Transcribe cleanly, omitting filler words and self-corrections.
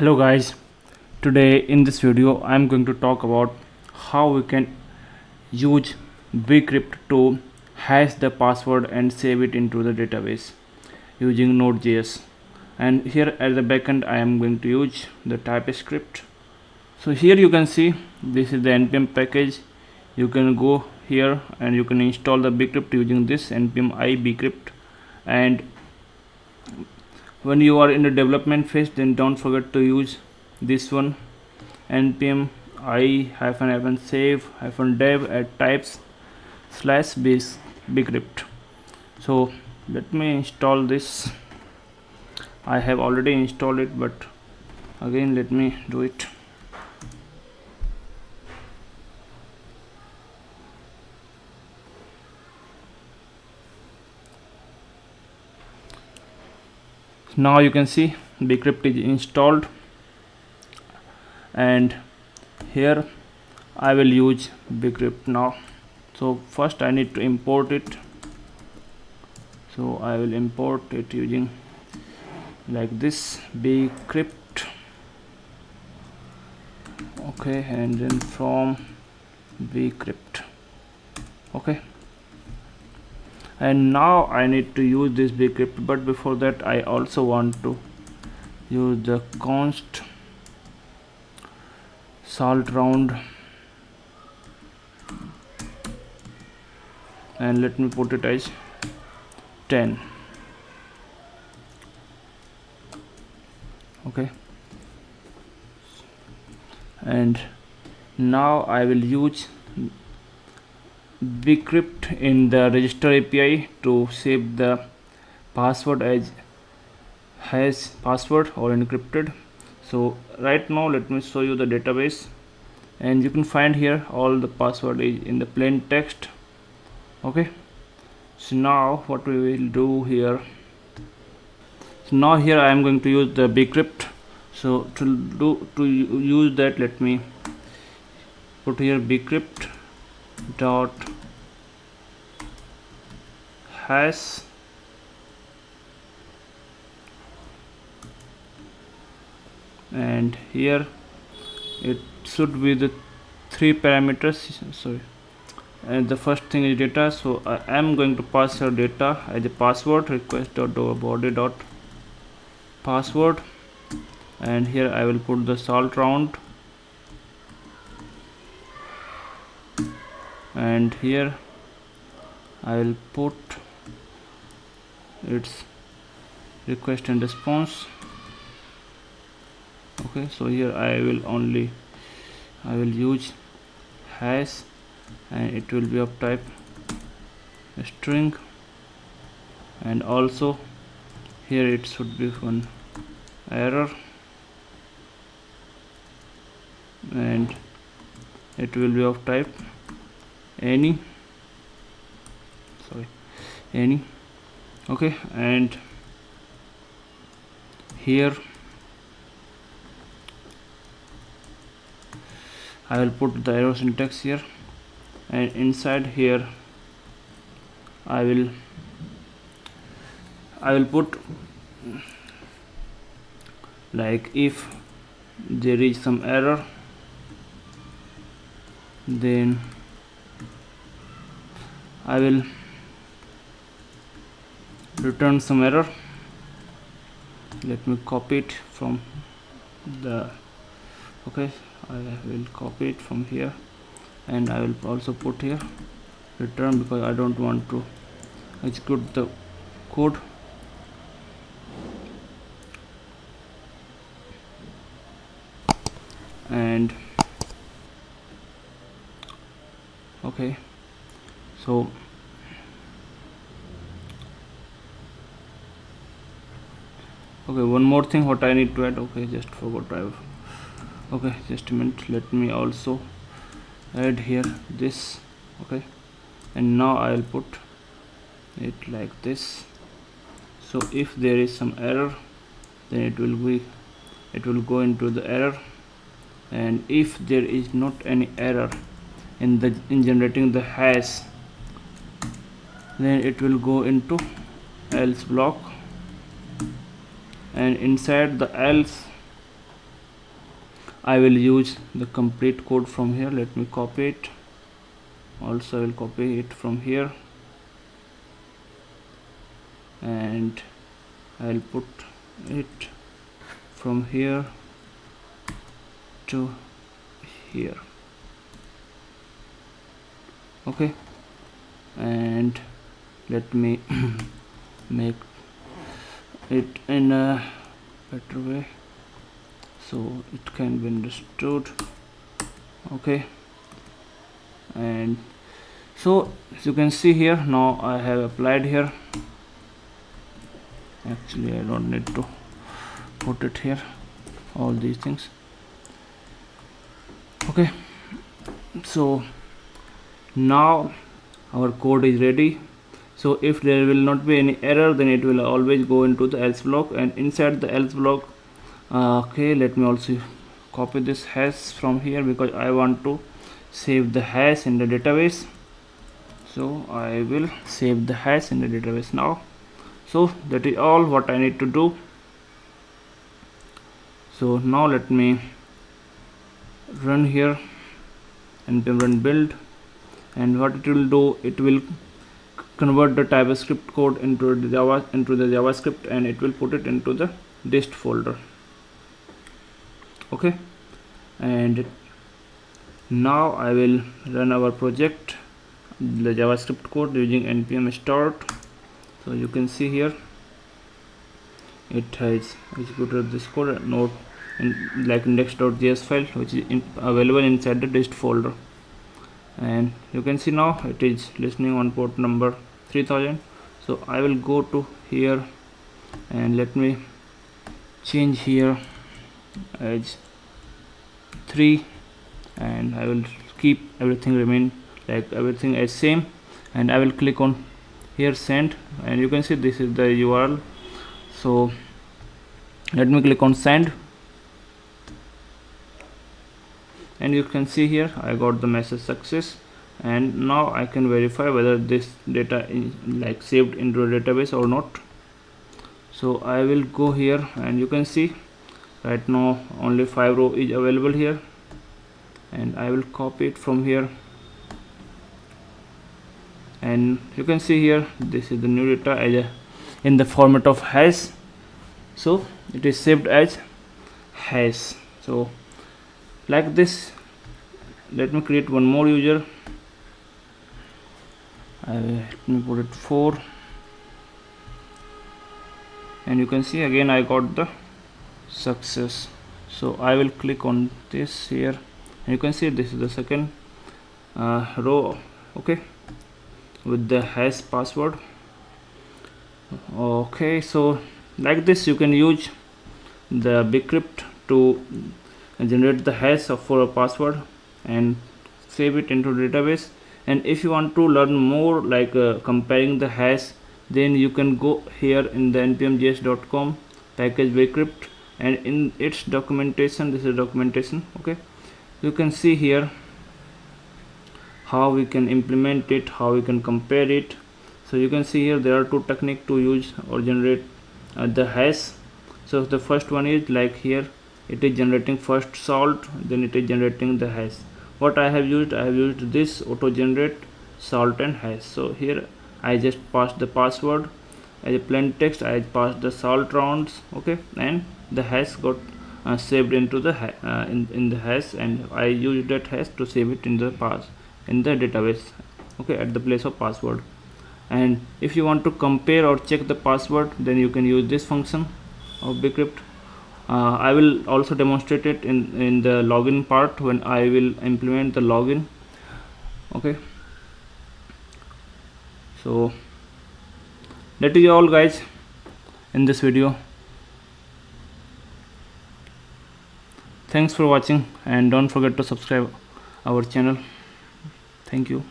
Hello guys, today in this video I am going to talk about how we can use bcrypt to hash the password and save it into the database using Node.js. And here at the backend I am going to use the TypeScript. So here you can see this is the npm package. You can go here and you can install the bcrypt using this npm I bcrypt. And when you are in the development phase, then don't forget to use this one npm I -save -dev at types/bcrypt. So let me install this. I have already installed it, but again let me do it. Now you can see bcrypt is installed, and here I will use bcrypt now. So first I need to import it. So I will import it using like this bcrypt, okay, and then from bcrypt, okay. And now I need to use this bcrypt, but before that I also want to use the const salt round, and let me put it as 10, okay. And now I will use bcrypt in the register API to save the password as hash password or encrypted. So right now let me show you the database, and you can find here all the password is in the plain text, okay. So now what we will do here, so now here I am going to use the bcrypt. So to use that, let me put here bcrypt dot hash and here it should be the 3 parameters. Sorry, and the first thing is data. So I am going to pass your data as a password, request.body.password, and here I will put the salt round, and here I will put its request and response, okay. So here I will use hash, and it will be of type string, and also here it should be one error, and it will be of type any, okay. And here I will put the error syntax here, and inside here I will put like if there is some error, then I will return some error. Let me copy it from the, okay, I will copy it from here, and I will also put here return, because I don't want to execute the code. And okay, so okay, one more thing what I need to add, okay, just forgot okay, just a minute, let me also add here this, okay. And now I will put it like this. So if there is some error, then it will go into the error, and if there is not any error in generating the hash, then it will go into else block, and inside the else I will use the complete code from here. Let me copy it. Also I will copy it from here and I'll put it from here to here. Okay, and let me make it in a better way so it can be understood. Okay, and so as you can see here, now I have applied here. Actually I don't need to put it here, all these things. Okay, so now our code is ready. So if there will not be any error, then it will always go into the else block, and inside the else block, okay, let me also copy this hash from here because I want to save the hash in the database. So I will save the hash in the database now. So that is all what I need to do. So now let me run here and run build, and what it will do, it will convert the TypeScript code into the JavaScript, and it will put it into the dist folder. Okay, and now I will run our project, the JavaScript code, using npm start. So you can see here it has executed this code node in like index.js file, which is available inside the dist folder, and you can see now it is listening on port number 3000. So I will go to here and let me change here as 3, and I will keep everything remain like everything as same, and I will click on here send, and you can see this is the URL. So let me click on send, and you can see here I got the message success, and now I can verify whether this data is like saved into a database or not. So I will go here, and you can see right now only 5 row is available here, and I will copy it from here, and you can see here this is the new data as in the format of hash. So it is saved as hash. So like this, let me create one more user. Let me put it 4, and you can see again I got the success. So I will click on this here, and you can see this is the second row, okay, with the hash password. Okay, so like this you can use the bcrypt to generate the hash for a password and save it into database. And if you want to learn more like comparing the hash, then you can go here in the npmjs.com package bcrypt, and in its documentation, this is documentation, okay, you can see here how we can implement it, how we can compare it. So you can see here there are 2 techniques to use or generate the hash. So the first one is like here it is generating first salt, then it is generating the hash. What I have used this auto generate salt and hash. So here I just passed the password as a plain text, I passed the salt rounds, okay, and the hash got saved into the in the hash, and I used that hash to save it in the database, okay, at the place of password. And if you want to compare or check the password, then you can use this function of bcrypt. I will also demonstrate it in the login part when I will implement the login, okay. So that is all guys in this video. Thanks for watching, and don't forget to subscribe our channel. Thank you.